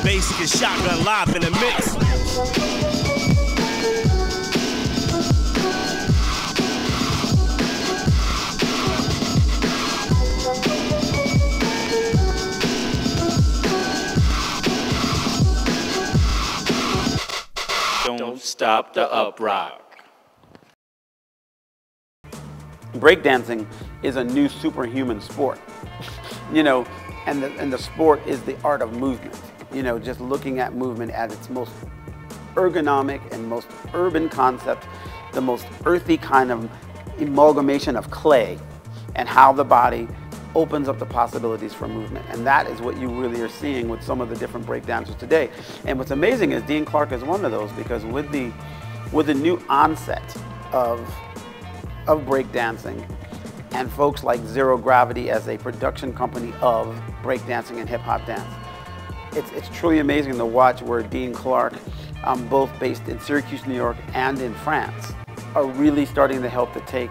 Basic and Shotgun live in the mix. Don't stop the Uprock. Breakdancing is a new superhuman sport, you know, and the sport is the art of movement. You know, just looking at movement at its most ergonomic and most urban concept, the most earthy kind of amalgamation of clay, and how the body opens up the possibilities for movement. And that is what you really are seeing with some of the different breakdancers today. And what's amazing is Dean Clark is one of those, because with the new onset of breakdancing and folks like Zero Gravity as a production company of breakdancing and hip-hop dance, it's truly amazing to watch where Dean Clark, both based in Syracuse, New York and in France, are really starting to help to take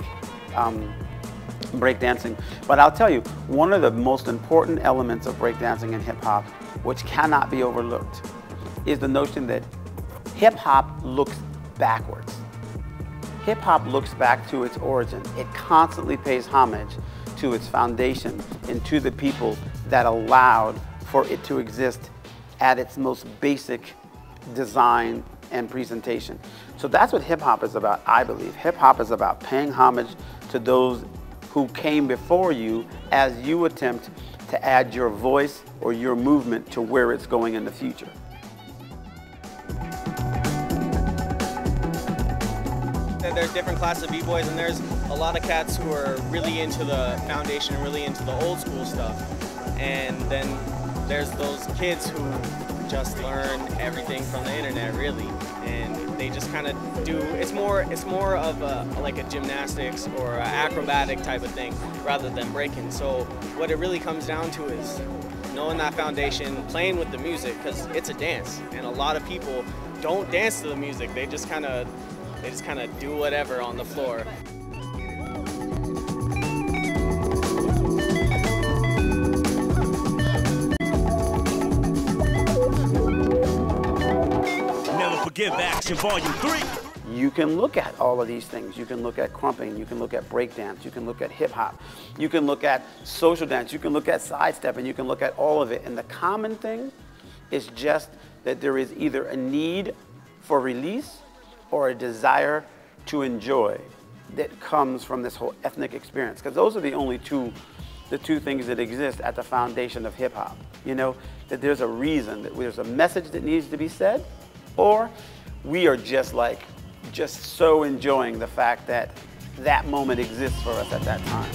breakdancing. But I'll tell you, one of the most important elements of breakdancing and hip-hop, which cannot be overlooked, is the notion that hip-hop looks backwards. Hip-hop looks back to its origin. It constantly pays homage to its foundation and to the people that allowed for it to exist at its most basic design and presentation. So that's what hip-hop is about, I believe. Hip-hop is about paying homage to those who came before you as you attempt to add your voice or your movement to where it's going in the future. There's different classes of b-boys, and there's a lot of cats who are really into the foundation, really into the old school stuff. And then there's those kids who just learn everything from the internet, really, and they just kind of do. It's more of like a gymnastics or an acrobatic type of thing rather than breaking. So what it really comes down to is knowing that foundation, playing with the music, because it's a dance, and a lot of people don't dance to the music. They just kind of do whatever on the floor. Forgive Action Volume 3. You can look at all of these things. You can look at crumping, you can look at breakdance, you can look at hip hop, you can look at social dance, you can look at sidestep, and you can look at all of it. And the common thing is just that there is either a need for release or a desire to enjoy that comes from this whole ethnic experience. Because those are the two things that exist at the foundation of hip hop. You know, that there's a reason, that there's a message that needs to be said, or we are just so enjoying the fact that that moment exists for us at that time.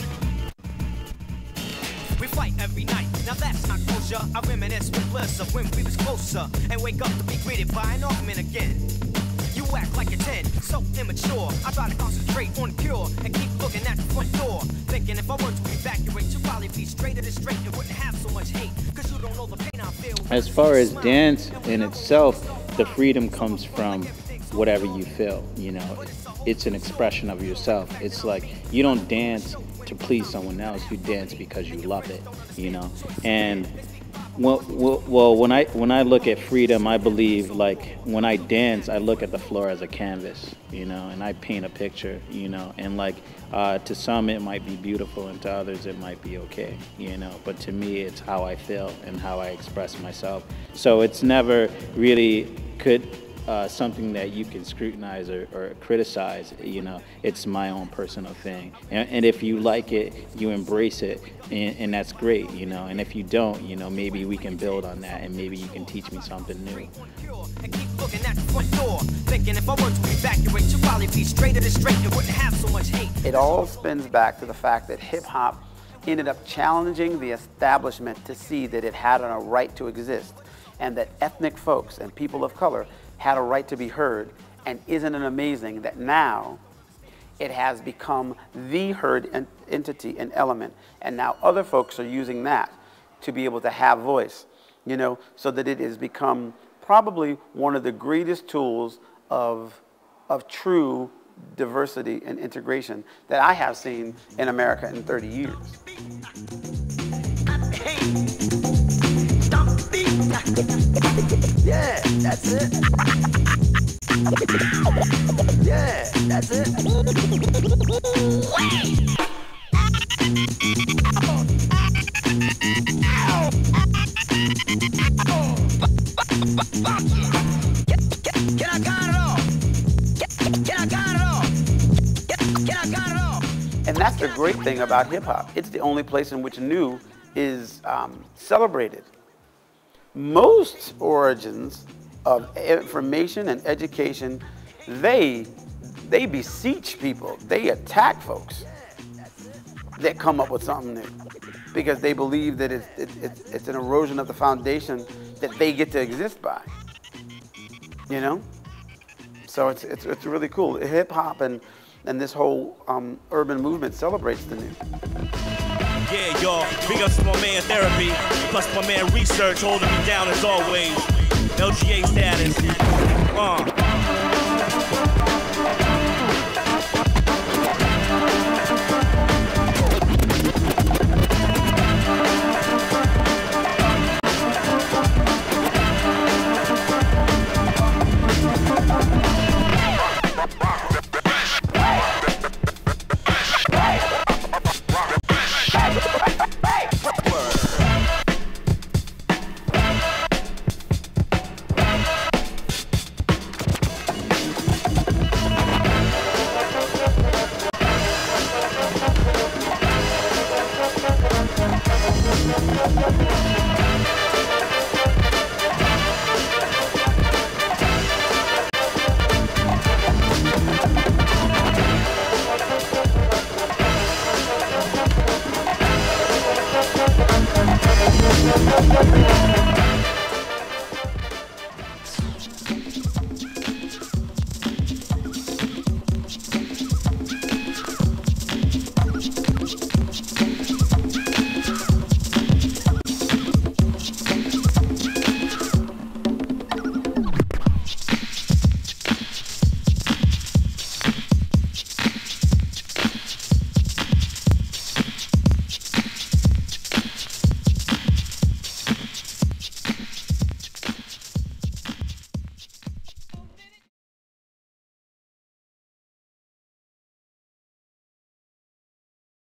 We fight every night, now that's not closure. I reminisce with bliss of when we was closer, and wake up to be greeted by an argument again. You act like a 10, so immature. I try to concentrate on the cure and keep looking at the front door, thinking if I were to evacuate, you'd probably be straighter than straight and wouldn't have so much hate, cause you don't know the pain I feel. As far as dance in itself, the freedom comes from whatever you feel, you know. It's an expression of yourself. It's like you don't dance to please someone else, you dance because you love it, you know. And well, when I look at freedom, I believe, like, when I dance, I look at the floor as a canvas, you know, and I paint a picture, you know, and like to some it might be beautiful and to others it might be okay, you know, but to me it's how I feel and how I express myself. So it's never really something that you can scrutinize or criticize, you know. It's my own personal thing, and if you like it, you embrace it, and that's great, you know. And if you don't, you know, maybe we can build on that, and maybe you can teach me something new. And keep looking at the front door, thinking if I were to evacuate, you'd probably be straighter than straight and wouldn't have so much hate. It all spins back to the fact that hip-hop ended up challenging the establishment to see that it had a right to exist, and that ethnic folks and people of color had a right to be heard. And isn't it amazing that now it has become the heard entity and element, and now other folks are using that to be able to have voice, you know, so that it has become probably one of the greatest tools of true diversity and integration that I have seen in America in 30 years. Yeah, that's it. Yeah, that's it. Can I count it all? Can I count it all? Can I count it all? And that's the great thing about hip hop. It's the only place in which new is celebrated. Most origins of information and education, they beseech people. They attack folks that come up with something new because they believe that it's an erosion of the foundation that they get to exist by. You know? So it's really cool. Hip hop and this whole urban movement celebrates the new. Yeah, y'all, big ups to my man Therapy, plus my man Research holding me down as always. LGA status.